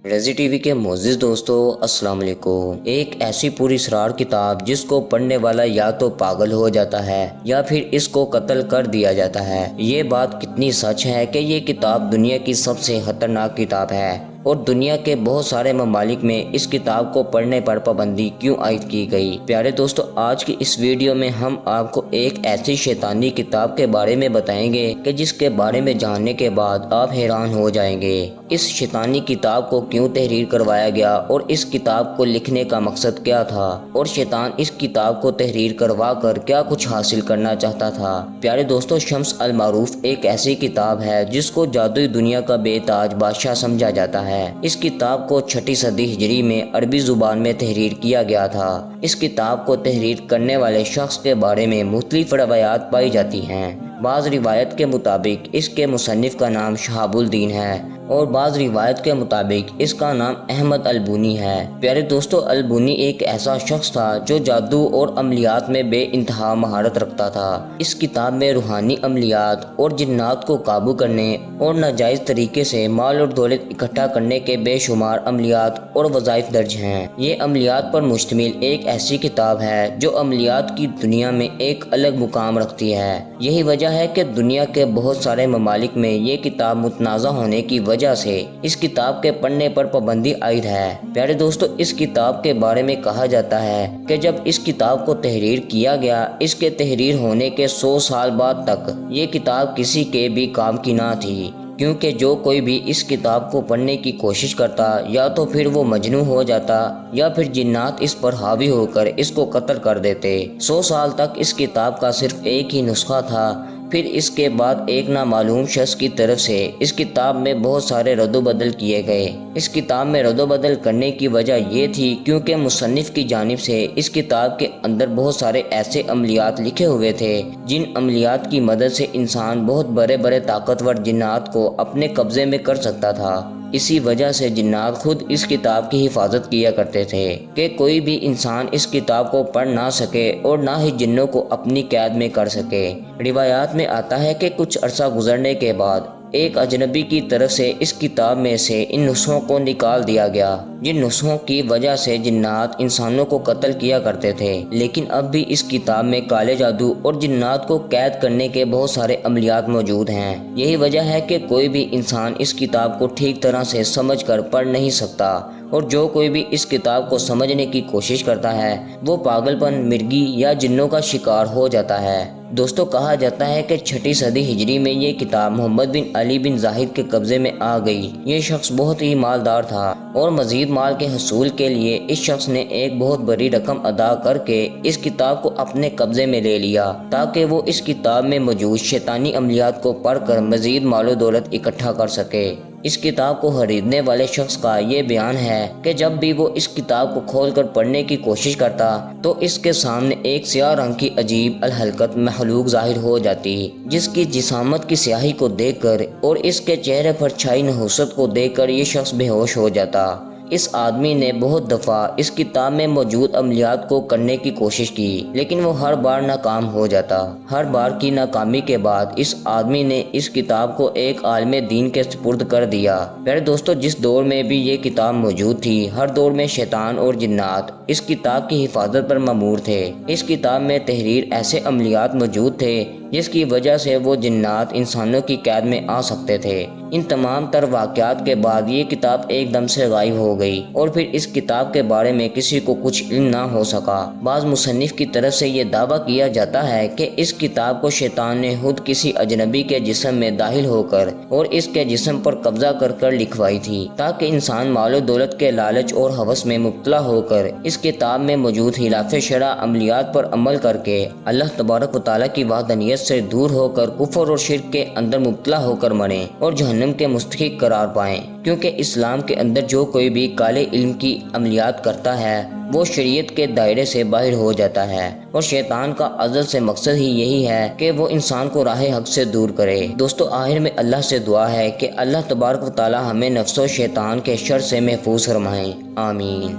رضی T V کے معزز دوستو السلام علیکم۔ ایک ایسی پوری اسرار کتاب جس کو پڑھنے والا یا تو پاگل ہو جاتا ہے یا پھر اس کو قتل کر دیا جاتا ہے۔ یہ بات کتنی سچ ہے کہ یہ کتاب دنیا کی سب سے خطرناک کتاب ہے اور دنیا کے بہت سارے ممالک میں اس کتاب کو پڑھنے پر پابندی کیوں عائد کی گئی۔ پیارے دوستو، آج کی اس ویڈیو میں ہم آپ کو ایک ایسی شیطانی کتاب کے بارے میں بتائیں گے کہ جس کے بارے میں جاننے کے بعد آپ حیران ہو جائیں گے۔ اس شیطانی کتاب کو کیوں تحریر کروایا گیا اور اس کتاب کو لکھنے کا مقصد کیا تھا اور شیطان اس کتاب کو تحریر کروا کر کیا کچھ حاصل کرنا چاہتا تھا۔ پیارے دوستو، شمس المعروف ایک ایسی کتاب ہے جس کو جادوئی دنیا کا بے تاج بادشاہ سمجھا جاتا ہے۔ اس کتاب کو 6 صدی ہجری میں عربی زبان میں تحریر کیا گیا تھا۔ اس کتاب کو تحریر کرنے والے شخص کے بارے میں مختلف روایات پائی جاتی ہیں۔ بعض روایت کے مطابق اس کے مصنف کا نام شہاب الدین ہے اور بعض روایت کے مطابق اس کا نام احمد البونی ہے۔ پیارے دوستو، البونی ایک ایسا شخص تھا جو جادو اور عملیات میں بے انتہا مہارت رکھتا تھا۔ اس کتاب میں روحانی عملیات اور جنات کو قابو کرنے اور ناجائز طریقے سے مال اور دولت اکٹھا کرنے کے بے شمار عملیات اور وظائف درج ہیں۔ یہ عملیات پر مشتمل ایک ایسی کتاب ہے جو عملیات کی دنیا میں ایک الگ مقام رکھتی ہے۔ یہی وجہ ہے کہ دنیا کے بہت سارے ممالک میں یہ کتاب متنازع ہونے کی وجہ سے اس کتاب کے پڑھنے پر پابندی عائد ہے۔ پیارے دوستو، اس کتاب کے بارے میں کہا جاتا ہے کہ جب اس کتاب کو تحریر کیا گیا، اس کے تحریر ہونے کے 100 سال بعد تک یہ کتاب کسی کے بھی کام کی نہ تھی، کیونکہ جو کوئی بھی اس کتاب کو پڑھنے کی کوشش کرتا یا تو پھر وہ مجنون ہو جاتا یا پھر جنات اس پر حاوی ہو کر اس کو قتل کر دیتے۔ 100 سال تک اس کتاب کا صرف ایک ہی نسخہ تھا۔ پھر اس کے بعد ایک نامعلوم شخص کی طرف سے اس کتاب میں بہت سارے رد و بدل کیے گئے۔ اس کتاب میں رد و بدل کرنے کی وجہ یہ تھی کیونکہ مصنف کی جانب سے اس کتاب کے اندر بہت سارے ایسے عملیات لکھے ہوئے تھے جن عملیات کی مدد سے انسان بہت بڑے بڑے طاقتور جنات کو اپنے قبضے میں کر سکتا تھا۔ اسی وجہ سے جنات خود اس کتاب کی حفاظت کیا کرتے تھے کہ کوئی بھی انسان اس کتاب کو پڑھ نہ سکے اور نہ ہی جنوں کو اپنی قید میں کر سکے۔ روایات میں آتا ہے کہ کچھ عرصہ گزرنے کے بعد ایک اجنبی کی طرف سے اس کتاب میں سے ان نسخوں کو نکال دیا گیا جن نسخوں کی وجہ سے جنات انسانوں کو قتل کیا کرتے تھے، لیکن اب بھی اس کتاب میں کالے جادو اور جنات کو قید کرنے کے بہت سارے عملیات موجود ہیں۔ یہی وجہ ہے کہ کوئی بھی انسان اس کتاب کو ٹھیک طرح سے سمجھ کر پڑھ نہیں سکتا اور جو کوئی بھی اس کتاب کو سمجھنے کی کوشش کرتا ہے وہ پاگل پن، مرگی یا جنوں کا شکار ہو جاتا ہے۔ دوستو، کہا جاتا ہے کہ 6 صدی ہجری میں یہ کتاب محمد بن علی بن زاہد کے قبضے میں آ گئی۔ یہ شخص بہت ہی مالدار تھا اور مزید مال کے حصول کے لیے اس شخص نے ایک بہت بڑی رقم ادا کر کے اس کتاب کو اپنے قبضے میں لے لیا تاکہ وہ اس کتاب میں موجود شیطانی عملیات کو پڑھ کر مزید مال و دولت اکٹھا کر سکے۔ اس کتاب کو خریدنے والے شخص کا یہ بیان ہے کہ جب بھی وہ اس کتاب کو کھول کر پڑھنے کی کوشش کرتا تو اس کے سامنے ایک سیاہ رنگ کی عجیب الحلقت مخلوق ظاہر ہو جاتی، جس کی جسامت کی سیاہی کو دیکھ کر اور اس کے چہرے پر چھائی نحوست کو دیکھ کر یہ شخص بے ہوش ہو جاتا۔ اس آدمی نے بہت دفعہ اس کتاب میں موجود عملیات کو کرنے کی کوشش کی لیکن وہ ہر بار ناکام ہو جاتا۔ ہر بار کی ناکامی کے بعد اس آدمی نے اس کتاب کو ایک عالم دین کے سپرد کر دیا۔ پیارے دوستو، جس دور میں بھی یہ کتاب موجود تھی ہر دور میں شیطان اور جنات اس کتاب کی حفاظت پر مامور تھے۔ اس کتاب میں تحریر ایسے عملیات موجود تھے جس کی وجہ سے وہ جنات انسانوں کی قید میں آ سکتے تھے۔ ان تمام تر واقعات کے بعد یہ کتاب ایک دم سے غائب ہو گئی اور پھر اس کتاب کے بارے میں کسی کو کچھ علم نہ ہو سکا۔ بعض مصنف کی طرف سے یہ دعویٰ کیا جاتا ہے کہ اس کتاب کو شیطان نے خود کسی اجنبی کے جسم میں داخل ہو کر اور اس کے جسم پر قبضہ کر کر لکھوائی تھی تاکہ انسان مال و دولت کے لالچ اور ہوس میں مبتلا ہو کر اس کتاب میں موجود خلاف شرع عملیات پر عمل کر کے اللہ تبارک و تعالیٰ کی وحدانیت سے دور ہو کر کفر اور شرک کے اندر مبتلا ہو کر مریں اور جہنم کے مستحق قرار پائیں، کیونکہ اسلام کے اندر جو کوئی بھی کالے علم کی عملیات کرتا ہے وہ شریعت کے دائرے سے باہر ہو جاتا ہے اور شیطان کا ازل سے مقصد ہی یہی ہے کہ وہ انسان کو راہ حق سے دور کرے۔ دوستو، آخر میں اللہ سے دعا ہے کہ اللہ تبارک و تعالی ہمیں نفس و شیطان کے شر سے محفوظ فرمائیں۔ آمین۔